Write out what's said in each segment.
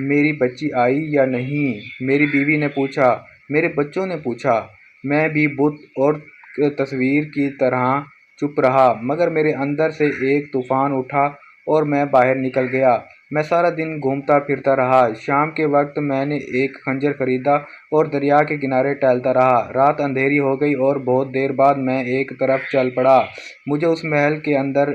میری بچی آئی یا نہیں؟ میری بیوی نے پوچھا۔ میرے بچوں نے پوچھا۔ میں بھی بت اور تصویر کی طرح چپ رہا، مگر میرے اندر سے ایک طوفان اٹھا اور میں باہر نکل گیا۔ میں سارا دن گھومتا پھرتا رہا۔ شام کے وقت میں نے ایک خنجر خریدا اور دریا کے کنارے ٹہلتا رہا۔ رات اندھیری ہو گئی اور بہت دیر بعد میں ایک طرف چل پڑا۔ مجھے اس محل کے اندر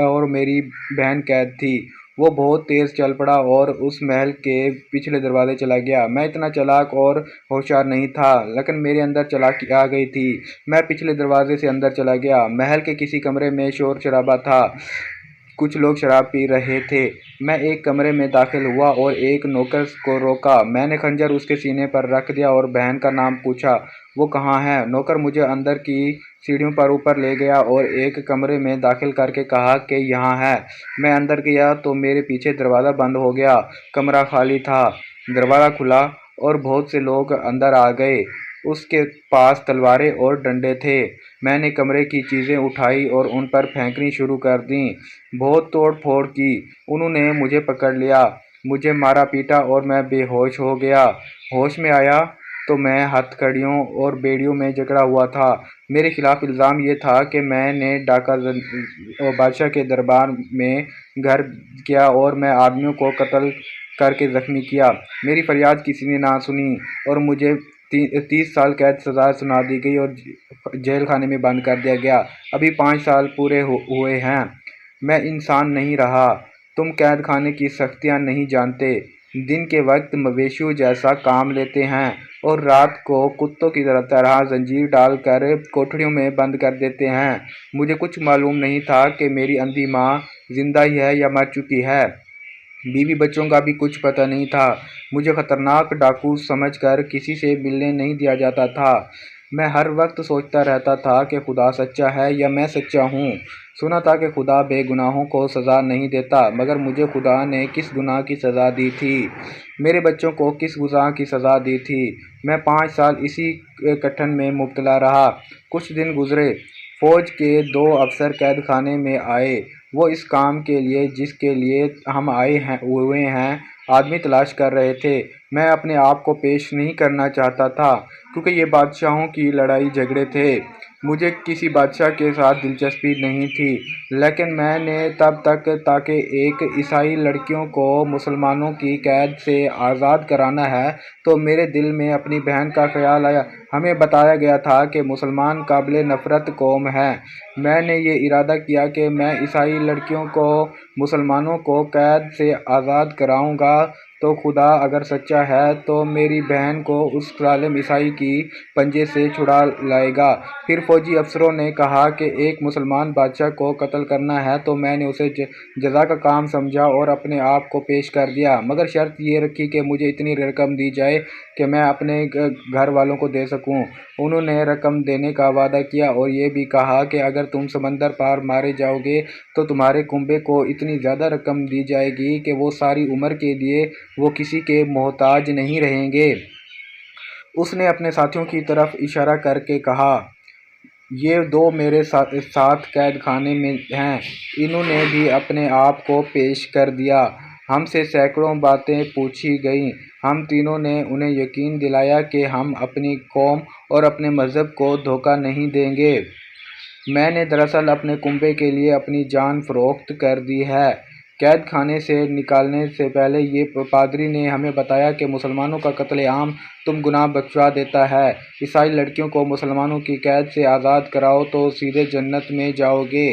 اور میری بہن قید تھی۔ وہ بہت تیز چل پڑا اور اس محل کے پچھلے دروازے چلا گیا۔ میں اتنا چالاک اور ہوشیار نہیں تھا، لیکن میرے اندر چالاکی آ گئی تھی۔ میں پچھلے دروازے سے اندر چلا گیا۔ محل کے کسی کمرے میں شور شرابہ تھا، کچھ لوگ شراب پی رہے تھے۔ میں ایک کمرے میں داخل ہوا اور ایک نوکر کو روکا۔ میں نے خنجر اس کے سینے پر رکھ دیا اور بہن کا نام پوچھا۔ وہ کہاں ہے؟ نوکر مجھے اندر کی سیڑھیوں پر اوپر لے گیا اور ایک کمرے میں داخل کر کے کہا کہ یہاں ہے۔ میں اندر گیا تو میرے پیچھے دروازہ بند ہو گیا۔ کمرہ خالی تھا۔ دروازہ کھلا اور بہت سے لوگ اندر آ گئے۔ اس کے پاس تلواریں اور ڈنڈے تھے۔ میں نے کمرے کی چیزیں اٹھائی اور ان پر پھینکنی شروع کر دیں۔ بہت توڑ پھوڑ کی۔ انہوں نے مجھے پکڑ لیا، مجھے مارا پیٹا اور میں بے ہوش ہو گیا۔ ہوش میں آیا تو میں ہتھ کڑیوں اور بیڑیوں میں جکڑا ہوا تھا۔ میرے خلاف الزام یہ تھا کہ میں نے ڈاکہ بادشاہ کے دربار میں گھر کیا اور میں آدمیوں کو قتل کر کے زخمی کیا۔ میری فریاد کسی نے نہ سنی اور مجھے 30 سال قید سزا سنا دی گئی اور جیل خانے میں بند کر دیا گیا۔ ابھی 5 سال پورے ہوئے ہیں۔ میں انسان نہیں رہا۔ تم قید خانے کی سختیاں نہیں جانتے۔ دن کے وقت مویشیوں جیسا کام لیتے ہیں اور رات کو کتوں کی طرح زنجیر ڈال کر کوٹھڑیوں میں بند کر دیتے ہیں۔ مجھے کچھ معلوم نہیں تھا کہ میری اندھی ماں زندہ ہی ہے یا مر چکی ہے۔ بیوی بچوں کا بھی کچھ پتہ نہیں تھا۔ مجھے خطرناک ڈاکو سمجھ کر کسی سے ملنے نہیں دیا جاتا تھا۔ میں ہر وقت سوچتا رہتا تھا کہ خدا سچا ہے یا میں سچا ہوں۔ سنا تھا کہ خدا بے گناہوں کو سزا نہیں دیتا، مگر مجھے خدا نے کس گناہ کی سزا دی تھی؟ میرے بچوں کو کس گناہ کی سزا دی تھی؟ میں 5 سال اسی کٹھن میں مبتلا رہا۔ کچھ دن گزرے۔ فوج کے 2 افسر قید خانے میں آئے۔ وہ اس کام کے لیے جس کے لیے ہم آئے ہوئے ہیں آدمی تلاش کر رہے تھے۔ میں اپنے آپ کو پیش نہیں کرنا چاہتا تھا کیونکہ یہ بادشاہوں کی لڑائی جھگڑے تھے۔ مجھے کسی بادشاہ کے ساتھ دلچسپی نہیں تھی، لیکن میں نے تب تک تاکہ ایک عیسائی لڑکیوں کو مسلمانوں کی قید سے آزاد کرانا ہے تو میرے دل میں اپنی بہن کا خیال آیا۔ ہمیں بتایا گیا تھا کہ مسلمان قابل نفرت قوم ہے۔ میں نے یہ ارادہ کیا کہ میں عیسائی لڑکیوں کو مسلمانوں کو قید سے آزاد کراؤں گا تو خدا اگر سچا ہے تو میری بہن کو اس ظالم عیسائی کی پنجے سے چھڑا لائے گا۔ پھر فوجی افسروں نے کہا کہ ایک مسلمان بادشاہ کو قتل کرنا ہے تو میں نے اسے جزا کا کام سمجھا اور اپنے آپ کو پیش کر دیا، مگر شرط یہ رکھی کہ مجھے اتنی رقم دی جائے کہ میں اپنے گھر والوں کو دے سکوں۔ انہوں نے رقم دینے کا وعدہ کیا اور یہ بھی کہا کہ اگر تم سمندر پار مارے جاؤ گے تو تمہارے کنبے کو اتنی زیادہ رقم دی جائے گی کہ وہ ساری عمر کے لیے وہ کسی کے محتاج نہیں رہیں گے۔ اس نے اپنے ساتھیوں کی طرف اشارہ کر کے کہا، یہ 2 میرے ساتھ قید خانے میں ہیں۔ انہوں نے بھی اپنے آپ کو پیش کر دیا۔ ہم سے سینکڑوں باتیں پوچھی گئیں۔ ہم تینوں نے انہیں یقین دلایا کہ ہم اپنی قوم اور اپنے مذہب کو دھوکہ نہیں دیں گے۔ میں نے دراصل اپنے کنبے کے لیے اپنی جان فروخت کر دی ہے۔ قید خانے سے نکالنے سے پہلے یہ پادری نے ہمیں بتایا کہ مسلمانوں کا قتل عام تم گناہ بخشوا دیتا ہے۔ عیسائی لڑکیوں کو مسلمانوں کی قید سے آزاد کراؤ تو سیدھے جنت میں جاؤ گے۔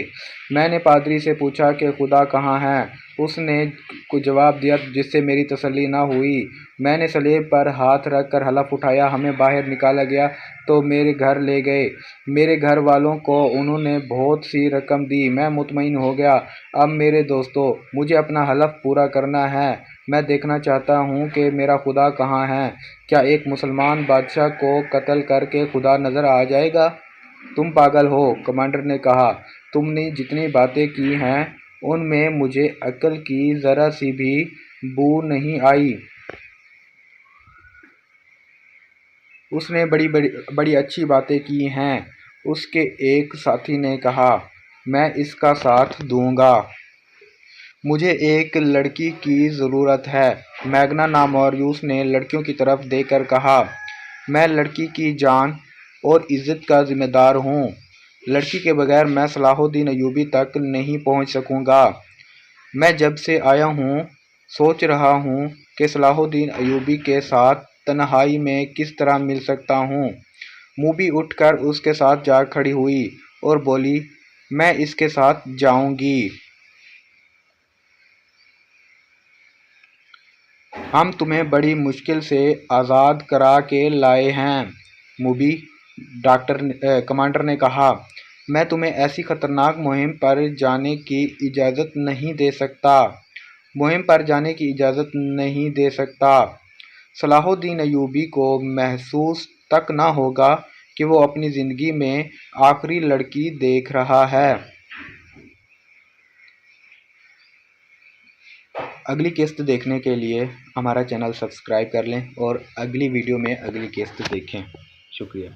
میں نے پادری سے پوچھا کہ خدا کہاں ہے؟ اس نے کچھ جواب دیا جس سے میری تسلی نہ ہوئی۔ میں نے صلیب پر ہاتھ رکھ کر حلف اٹھایا۔ ہمیں باہر نکالا گیا تو میرے گھر لے گئے۔ میرے گھر والوں کو انہوں نے بہت سی رقم دی۔ میں مطمئن ہو گیا۔ اب میرے دوستو، مجھے اپنا حلف پورا کرنا ہے۔ میں دیکھنا چاہتا ہوں کہ میرا خدا کہاں ہے۔ کیا ایک مسلمان بادشاہ کو قتل کر کے خدا نظر آ جائے گا؟ تم پاگل ہو، کمانڈر نے کہا۔ تم نے جتنی باتیں کی ہیں ان میں مجھے عقل کی ذرا سی بھی بو نہیں آئی۔ اس نے بڑی اچھی باتیں کی ہیں، اس کے ایک ساتھی نے کہا۔ میں اس کا ساتھ دوں گا۔ مجھے ایک لڑکی کی ضرورت ہے۔ میگنا ناموروث نے لڑکیوں کی طرف دیکھ کر کہا، میں لڑکی کی جان اور عزت کا ذمہ دار ہوں۔ لڑکی کے بغیر میں صلاح الدین ایوبی تک نہیں پہنچ سکوں گا۔ میں جب سے آیا ہوں سوچ رہا ہوں کہ صلاح الدین ایوبی کے ساتھ تنہائی میں کس طرح مل سکتا ہوں۔ موبی اٹھ کر اس کے ساتھ جا کھڑی ہوئی اور بولی، میں اس کے ساتھ جاؤں گی۔ ہم تمہیں بڑی مشکل سے آزاد کرا کے لائے ہیں۔ موبی کمانڈر نے کہا، میں تمہیں ایسی خطرناک مہم پر جانے کی اجازت نہیں دے سکتا۔ مہم پر جانے کی اجازت نہیں دے سکتا۔ صلاح الدین ایوبی کو محسوس تک نہ ہوگا کہ وہ اپنی زندگی میں آخری لڑکی دیکھ رہا ہے۔ اگلی قسط دیکھنے کے لیے ہمارا چینل سبسکرائب کر لیں اور اگلی ویڈیو میں اگلی قسط دیکھیں۔ شکریہ۔